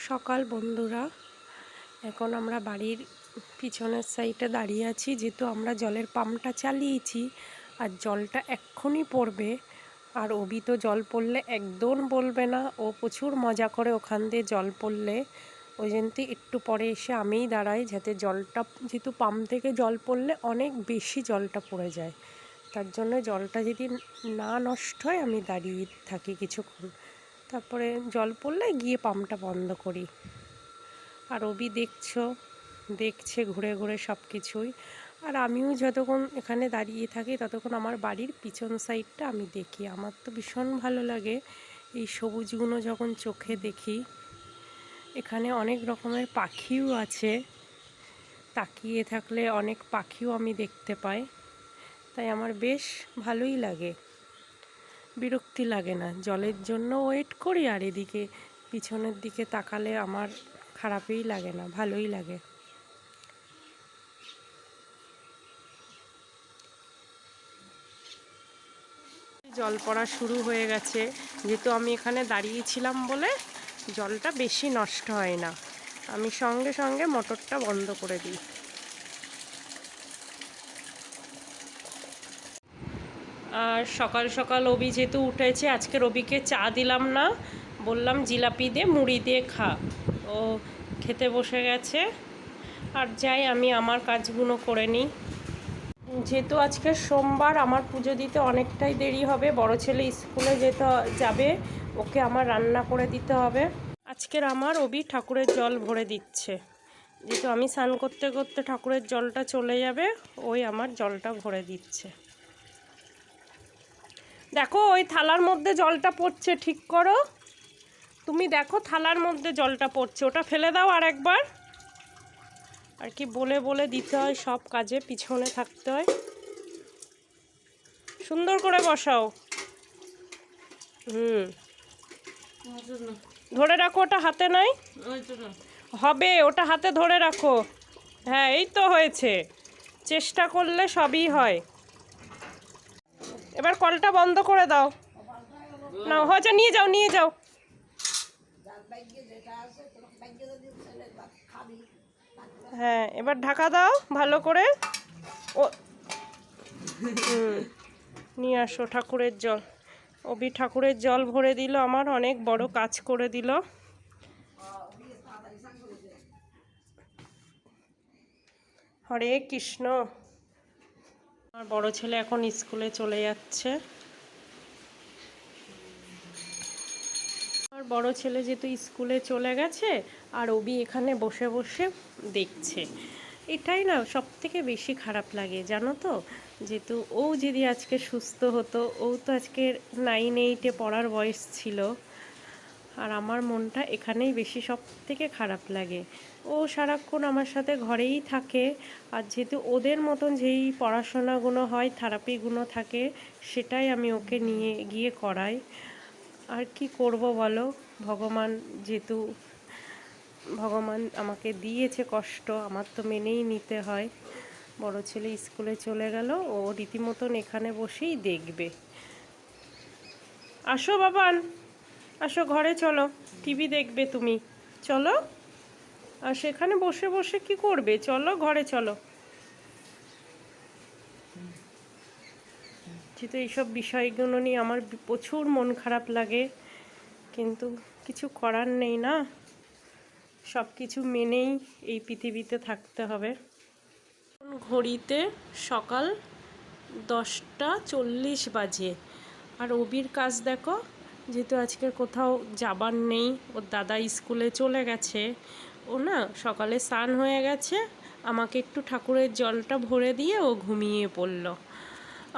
সকাল বন্ধুরা। এখন আমরা বাড়ির পিছনের সাইডে দাঁড়িয়ে আছি, যেহেতু আমরা জলের পাম্পটা চালিয়েছি আর জলটা এক্ষুনি পড়বে। আর অবি তো জল পড়লে একদম বলবে না, ও প্রচুর মজা করে ওখান দিয়ে জল পড়লে। ওই জন্যই একটু পরে এসে আমিই দাঁড়াই, যাতে জলটা, যেহেতু পাম্প থেকে জল পড়লে অনেক বেশি জলটা পড়ে যায়, তার জন্য জলটা যদি না নষ্ট হয় আমি দাঁড়িয়ে থাকি কিছুক্ষণ, তারপরে জল পড়লে গিয়ে পাম্পটা বন্ধ করি। আর অবি দেখছে ঘুরে ঘুরে সব কিছুই। আর আমিও যতক্ষণ এখানে দাঁড়িয়ে থাকি ততক্ষণ আমার বাড়ির পিছন সাইডটা আমি দেখি। আমার তো ভীষণ ভালো লাগে এই সবুজগুলো যখন চোখে দেখি। এখানে অনেক রকমের পাখিও আছে, তাকিয়ে থাকলে অনেক পাখিও আমি দেখতে পাই, তাই আমার বেশ ভালোই লাগে, বিরক্তি লাগে না। জলের জন্য ওয়েট করি আর এদিকে পিছনের দিকে তাকালে আমার খারাপই লাগে না, ভালোই লাগে। জল পড়া শুরু হয়ে গেছে, যেহেতু আমি এখানে দাঁড়িয়েছিলাম বলে জলটা বেশি নষ্ট হয় না, আমি সঙ্গে সঙ্গে মোটরটা বন্ধ করে দিই। আর সকাল সকাল অবি যেহেতু উঠেছে, আজকে রবিকে চা দিলাম না, বললাম জিলাপি দিয়ে মুড়ি দিয়ে খা। ও খেতে বসে গেছে। আর যাই আমি আমার কাজগুলো করে নিই। যেহেতু আজকে সোমবার, আমার পুজো দিতে অনেকটাই দেরি হবে। বড় ছেলে স্কুলে যাবে, ওকে আমার রান্না করে দিতে হবে। আজকের আমার অবি ঠাকুরের জল ভরে দিচ্ছে, যেহেতু আমি স্নান করতে করতে ঠাকুরের জলটা চলে যাবে, ওই আমার জলটা ভরে দিচ্ছে। দেখো ওই থালার মধ্যে জলটা পড়ছে, ঠিক করো। তুমি দেখো থালার মধ্যে জলটা পড়ছে, ওটা ফেলে দাও আর একবার। আর কি বলে বলে দিতে হয়, সব কাজে পিছনে থাকতে হয়। সুন্দর করে বসাও। ধরে রাখো, ওটা হাতে নাই হবে, ওটা হাতে ধরে রাখো। হ্যাঁ এই তো হয়েছে, চেষ্টা করলে সবই হয়। এবার কলটা বন্ধ করে দাও। না হয়েছে, নিয়ে যাও নিয়ে যাও। হ্যাঁ এবার ঢাকা দাও ভালো করে। ও নিয়ে আসো ঠাকুরের জল। অবি ঠাকুরের জল ভরে দিল, আমার অনেক বড় কাজ করে দিল। হরে কৃষ্ণ। আমার বড় ছেলে এখন স্কুলে চলে যাচ্ছে। আমার বড় ছেলে যেহেতু স্কুলে চলে গেছে, আর অবি এখানে বসে বসে দেখছে। এটাই না সব থেকে বেশি খারাপ লাগে, জানো তো। যেহেতু ও যদি আজকে সুস্থ হতো, ও তো আজকে 9-8-এ পড়ার বয়স ছিল। আর আমার মনটা এখানেই বেশি সব থেকে খারাপ লাগে। ও সারাক্ষণ আমার সাথে ঘরেই থাকে, আর যেহেতু ওদের মতন যেই পড়াশোনাগুলো হয়, থেরাপিগুলো থাকে, সেটাই আমি ওকে নিয়ে গিয়ে করাই। আর কি করব বলো, ভগবান যেহেতু ভগবান আমাকে দিয়েছে কষ্ট, আমার তো মেনেই নিতে হয়। বড় ছেলে স্কুলে চলে গেল, ও রীতিমতন এখানে বসেই দেখবে। আসো বাবান, আসো ঘরে চলো, টিভি দেখবে তুমি, চলো। আর সেখানে বসে বসে কি করবে, চলো ঘরে চলো। যেহেতু এইসব বিষয়গুলো নিয়ে আমার প্রচুর মন খারাপ লাগে, কিন্তু কিছু করার নেই না, সব কিছু মেনেই এই পৃথিবীতে থাকতে হবে। ঘড়িতে সকাল 10:40 বাজে। আর অবির কাজ দেখো, যেহেতু আজকে কোথাও যাবার নেই, ওর দাদা স্কুলে চলে গেছে, ও না সকালে স্নান হয়ে গেছে, আমাকে একটু ঠাকুরের জলটা ভরে দিয়ে ও ঘুমিয়ে পড়ল।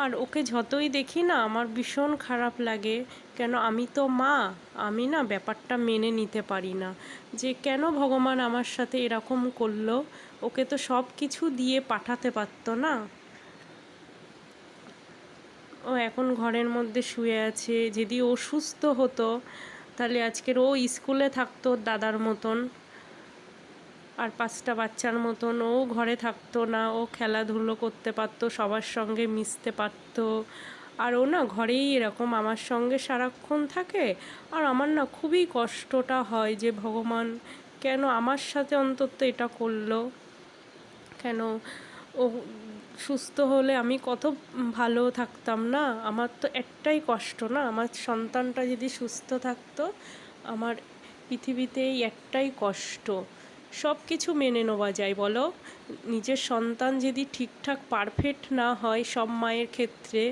আর ওকে যতই দেখি না আমার ভীষণ খারাপ লাগে, কেন আমি তো মা, আমি না ব্যাপারটা মেনে নিতে পারি না যে কেন ভগবান আমার সাথে এরকম করলো। ওকে তো সব কিছু দিয়ে পাঠাতে পারতো না। ও এখন ঘরের মধ্যে শুয়ে আছে, যদি ও সুস্থ হতো তাহলে আজকের ও স্কুলে থাকতো দাদার মতন, আর 5টা বাচ্চার মতন ও ঘরে থাকতো না, ও খেলাধুলো করতে পারতো, সবার সঙ্গে মিশতে পারতো, আর ও না ঘরেই এরকম আমার সঙ্গে সারাক্ষণ থাকে। আর আমার না খুবই কষ্টটা হয় যে ভগবান কেন আমার সাথে অন্তত এটা করলো, কেন ও সুস্থ হলে আমি কত ভালো থাকতাম না। আমার তো একটাই কষ্ট না, আমার সন্তানটা যদি সুস্থ থাকতো। আমার পৃথিবীতে এই একটাই কষ্ট। সব কিছু মেনে নেওয়া যায় বলো, নিজের সন্তান যদি ঠিকঠাক পারফেক্ট না হয় সব মায়ের ক্ষেত্রে,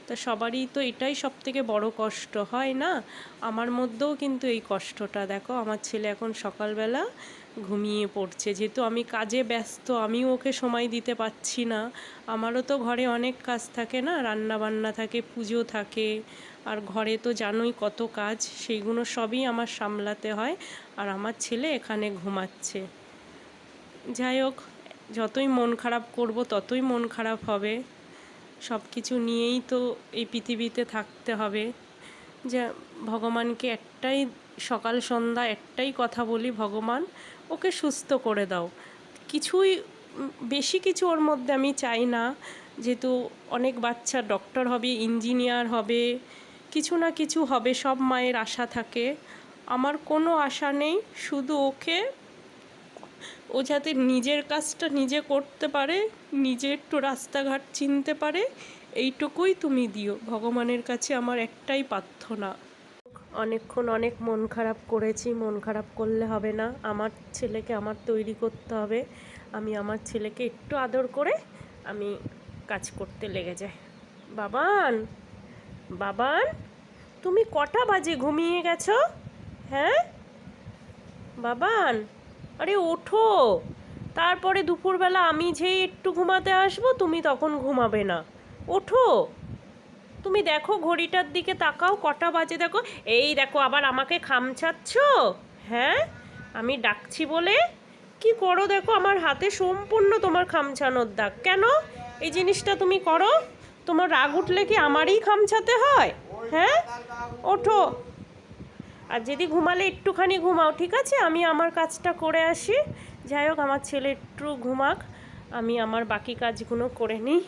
তা সবারই তো এটাই সবথেকে বড় কষ্ট হয় না। আমার মধ্যেও কিন্তু এই কষ্টটা দেখো, আমার ছেলে এখন সকালবেলা ঘুমিয়ে পড়ছে, যেহেতু আমি কাজে ব্যস্ত, আমিও ওকে সময় দিতে পারছি না। আমারও তো ঘরে অনেক কাজ থাকে না, রান্না বান্না থাকে, পুজো থাকে, আর ঘরে তো জানোই কত কাজ, সেইগুলো সবই আমার সামলাতে হয়। আর আমার ছেলে এখানে ঘুমাচ্ছে। যাই হোক, যতই মন খারাপ করব ততই মন খারাপ হবে। সব কিছু নিয়েই তো এই পৃথিবীতে থাকতে হবে। যে ভগবানকে একটাই সকাল সন্ধ্যা একটাই কথা বলি, ভগবান ওকে সুস্থ করে দাও। কিছুই বেশি কিছু ওর মধ্যে আমি চাই না, যেহেতু অনেক বাচ্চা ডক্টর হবে, ইঞ্জিনিয়ার হবে, কিছু না কিছু হবে, সব মায়ের আশা থাকে। আমার কোনো আশা নেই, শুধু ওকে ও যাতে নিজের কাজটা নিজে করতে পারে, নিজে একটু রাস্তাঘাট চিনতে পারে, এইটুকুই তুমি দিও। ভগবানের কাছে আমার একটাই প্রার্থনা। অনেকক্ষণ অনেক মন খারাপ করেছি, মন খারাপ করলে হবে না, আমার ছেলেকে আমার তৈরি করতে হবে। আমি আমার ছেলেকে একটু আদর করে আমি কাজ করতে লেগে যাই। বাবান, বাবান, তুমি কটা বাজে ঘুমিয়ে গেছো? হ্যাঁ বাবান, আরে ওঠো। তারপরে দুপুরবেলা আমি যেই একটু ঘুমাতে আসবো তুমি তখন ঘুমাবে না। ওঠো, তুমি দেখো ঘড়িটার দিকে তাকাও, কটা বাজে দেখো। এই দেখো আবার আমাকে খামচাচ্ছ। হ্যাঁ, আমি ডাকছি বলে কি করো দেখো, আমার হাতে সম্পূর্ণ তোমার খামচানোর দাগ। কেন এই জিনিসটা তুমি করো? তোমার রাগ উঠলে কি আমারই খামচাতে হয়? হ্যাঁ, ওঠো। আর যদি ঘুমালে একটুখানি ঘুমাও, ঠিক আছে? আমি আমার কাজটা করে আসি। যাই হোক, আমার ছেলে একটু ঘুমাক, আমি আমার বাকি কাজগুলো করে নিই।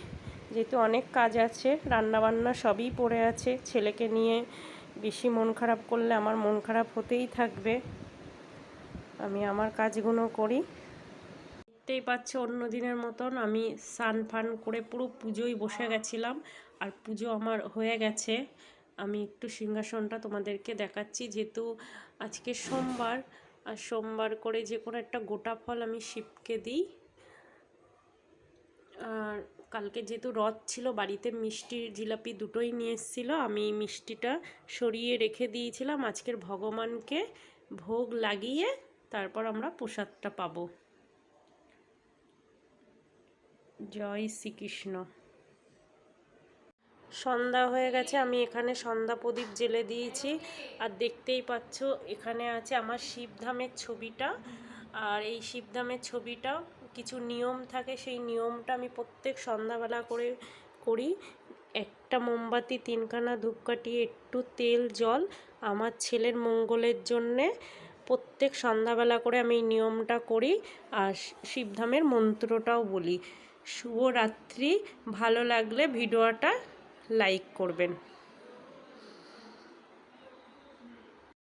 যেহেতু অনেক কাজ আছে, রান্নাবান্না সবই পড়ে আছে। ছেলেকে নিয়ে বেশি মন খারাপ করলে আমার মন খারাপ হতেই থাকবে। আমি আমার কাজগুলো করি। দেখতেই পাচ্ছ অন্য দিনের মতন আমি স্নান ফান করে পুরো পুজোয় বসে গেছিলাম, আর পুজো আমার হয়ে গেছে। আমি একটু সিংহাসনটা তোমাদেরকে দেখাচ্ছি, যেহেতু আজকে সোমবার, আর সোমবার করে যে কোনো একটা গোটা ফল আমি শিবকে দিই। আর কালকে যেহেতু রথ ছিল, বাড়িতে মিষ্টি জিলাপি দুটোই নিয়ে এসেছিলো, আমি মিষ্টিটা সরিয়ে রেখে দিয়েছিলাম। আজকের ভগবানকে ভোগ লাগিয়ে তারপর আমরা প্রসাদটা পাবো। জয় শ্রীকৃষ্ণ। সন্ধ্যা হয়ে গেছে, আমি এখানে সন্ধ্যা প্রদীপ জ্বেলে দিয়েছি। আর দেখতেই পাচ্ছ এখানে আছে আমার শিবধামের ছবিটা। আর এই শিবধামের ছবিটা কিছু নিয়ম থাকে, সেই নিয়মটা আমি প্রত্যেক সন্ধ্যাবেলা করে করি। একটা মোমবাতি, তিনখানা ধূপকাঠি, একটু তেল, জল, আমার ছেলের মঙ্গলের জন্যে প্রত্যেক সন্ধ্যাবেলা করে আমি এই নিয়মটা করি। আর শিবধামের মন্ত্রটাও বলি। শুভরাত্রি। ভালো লাগলে ভিডিওটা লাইক করবেন।